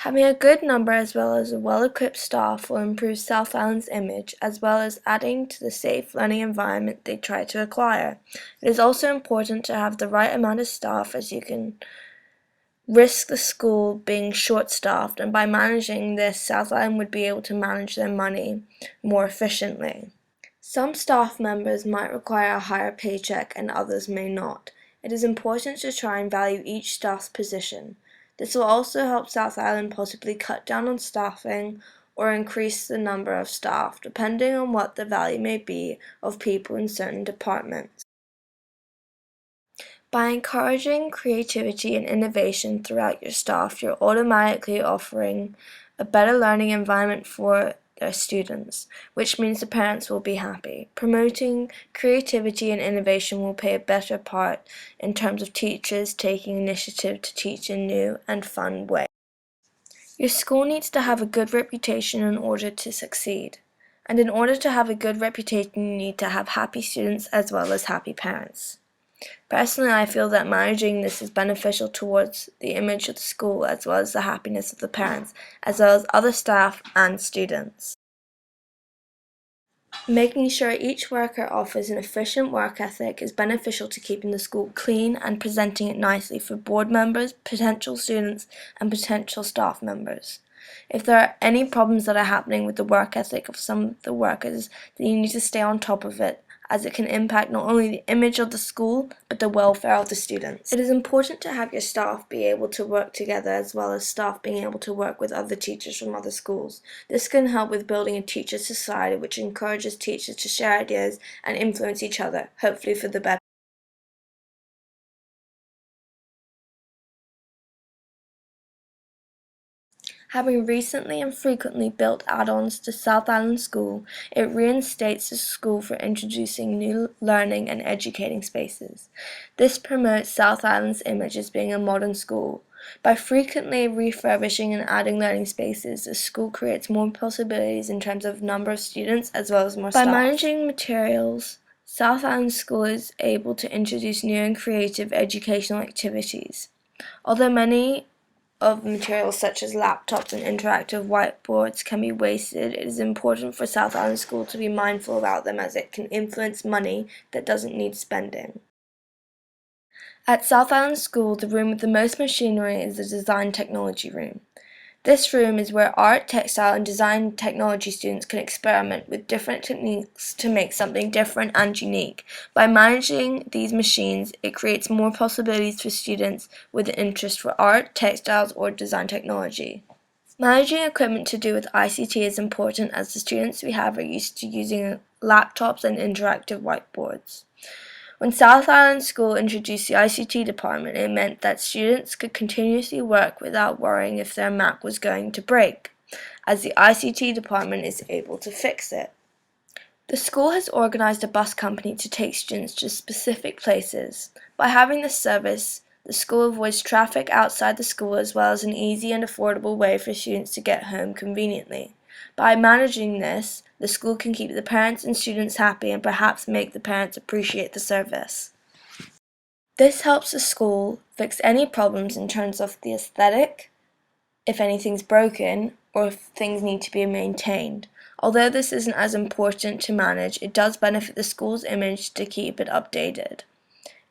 Having a good number as well as a well-equipped staff will improve South Island's image as well as adding to the safe learning environment they try to acquire. It is also important to have the right amount of staff as you can risk the school being short-staffed, and by managing this, South Island would be able to manage their money more efficiently. Some staff members might require a higher paycheck and others may not. It is important to try and value each staff's position. This will also help South Island possibly cut down on staffing or increase the number of staff, depending on what the value may be of people in certain departments. By encouraging creativity and innovation throughout your staff, you're automatically offering a better learning environment for their students, which means the parents will be happy. Promoting creativity and innovation will play a better part in terms of teachers taking initiative to teach in new and fun ways. Your school needs to have a good reputation in order to succeed. And in order to have a good reputation, you need to have happy students as well as happy parents. Personally, I feel that managing this is beneficial towards the image of the school as well as the happiness of the parents, as well as other staff and students. Making sure each worker offers an efficient work ethic is beneficial to keeping the school clean and presenting it nicely for board members, potential students, and potential staff members. If there are any problems that are happening with the work ethic of some of the workers, then you need to stay on top of it, as it can impact not only the image of the school, but the welfare of the students. It is important to have your staff be able to work together as well as staff being able to work with other teachers from other schools. This can help with building a teacher society which encourages teachers to share ideas and influence each other, hopefully for the better. Having recently and frequently built add-ons to South Island School, it reinstates the school for introducing new learning and educating spaces. This promotes South Island's image as being a modern school. By frequently refurbishing and adding learning spaces, the school creates more possibilities in terms of number of students as well as more staff. By managing materials, South Island School is able to introduce new and creative educational activities. Although many of materials such as laptops and interactive whiteboards can be wasted, it is important for South Island School to be mindful about them as it can influence money that doesn't need spending. At South Island School, the room with the most machinery is the Design Technology room. This room is where art, textile, and design technology students can experiment with different techniques to make something different and unique. By managing these machines, it creates more possibilities for students with an interest for art, textiles, or design technology. Managing equipment to do with ICT is important as the students we have are used to using laptops and interactive whiteboards. When South Island School introduced the ICT department, it meant that students could continuously work without worrying if their Mac was going to break, as the ICT department is able to fix it. The school has organized a bus company to take students to specific places. By having this service, the school avoids traffic outside the school as well as an easy and affordable way for students to get home conveniently. By managing this, the school can keep the parents and students happy and perhaps make the parents appreciate the service. This helps the school fix any problems in terms of the aesthetic, if anything's broken, or if things need to be maintained. Although this isn't as important to manage, it does benefit the school's image to keep it updated.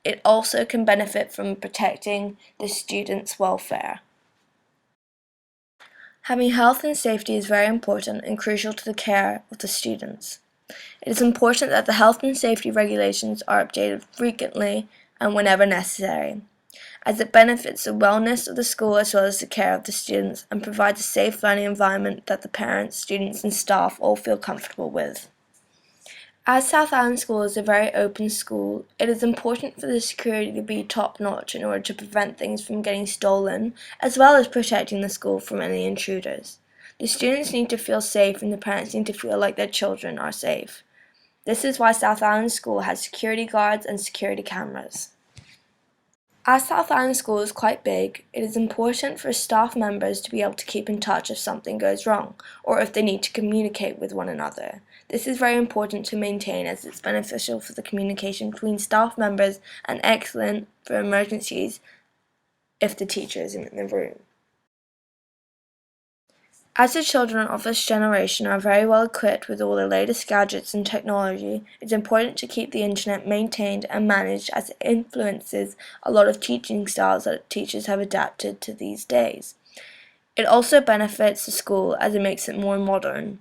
It also can benefit from protecting the students' welfare. Having health and safety is very important and crucial to the care of the students. It is important that the health and safety regulations are updated frequently and whenever necessary, as it benefits the wellness of the school as well as the care of the students and provides a safe learning environment that the parents, students, and staff all feel comfortable with. As South Island School is a very open school, it is important for the security to be top-notch in order to prevent things from getting stolen, as well as protecting the school from any intruders. The students need to feel safe and the parents need to feel like their children are safe. This is why South Island School has security guards and security cameras. As South Island School is quite big, it is important for staff members to be able to keep in touch if something goes wrong, or if they need to communicate with one another. This is very important to maintain as it's beneficial for the communication between staff members and excellent for emergencies if the teacher isn't in the room. As the children of this generation are very well equipped with all the latest gadgets and technology, it's important to keep the internet maintained and managed as it influences a lot of teaching styles that teachers have adapted to these days. It also benefits the school as it makes it more modern.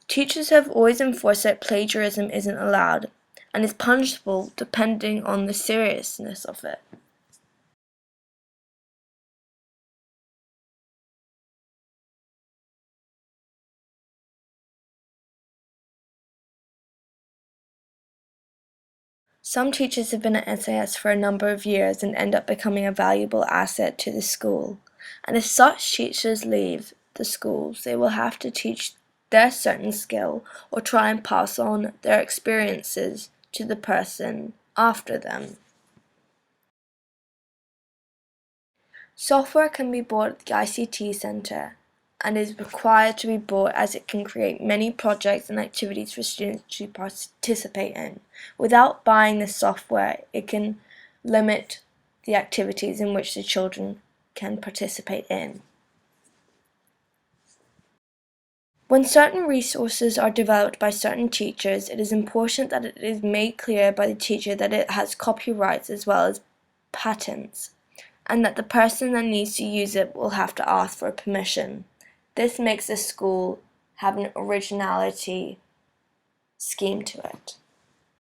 Teachers have always enforced that plagiarism isn't allowed and is punishable depending on the seriousness of it. Some teachers have been at SAS for a number of years and end up becoming a valuable asset to the school. And if such teachers leave the schools, they will have to teach their certain skill or try and pass on their experiences to the person after them. Software can be bought at the ICT Centre and is required to be bought as it can create many projects and activities for students to participate in. Without buying the software, it can limit the activities in which the children can participate in. When certain resources are developed by certain teachers, it is important that it is made clear by the teacher that it has copyrights as well as patents, and that the person that needs to use it will have to ask for permission. This makes the school have an originality scheme to it.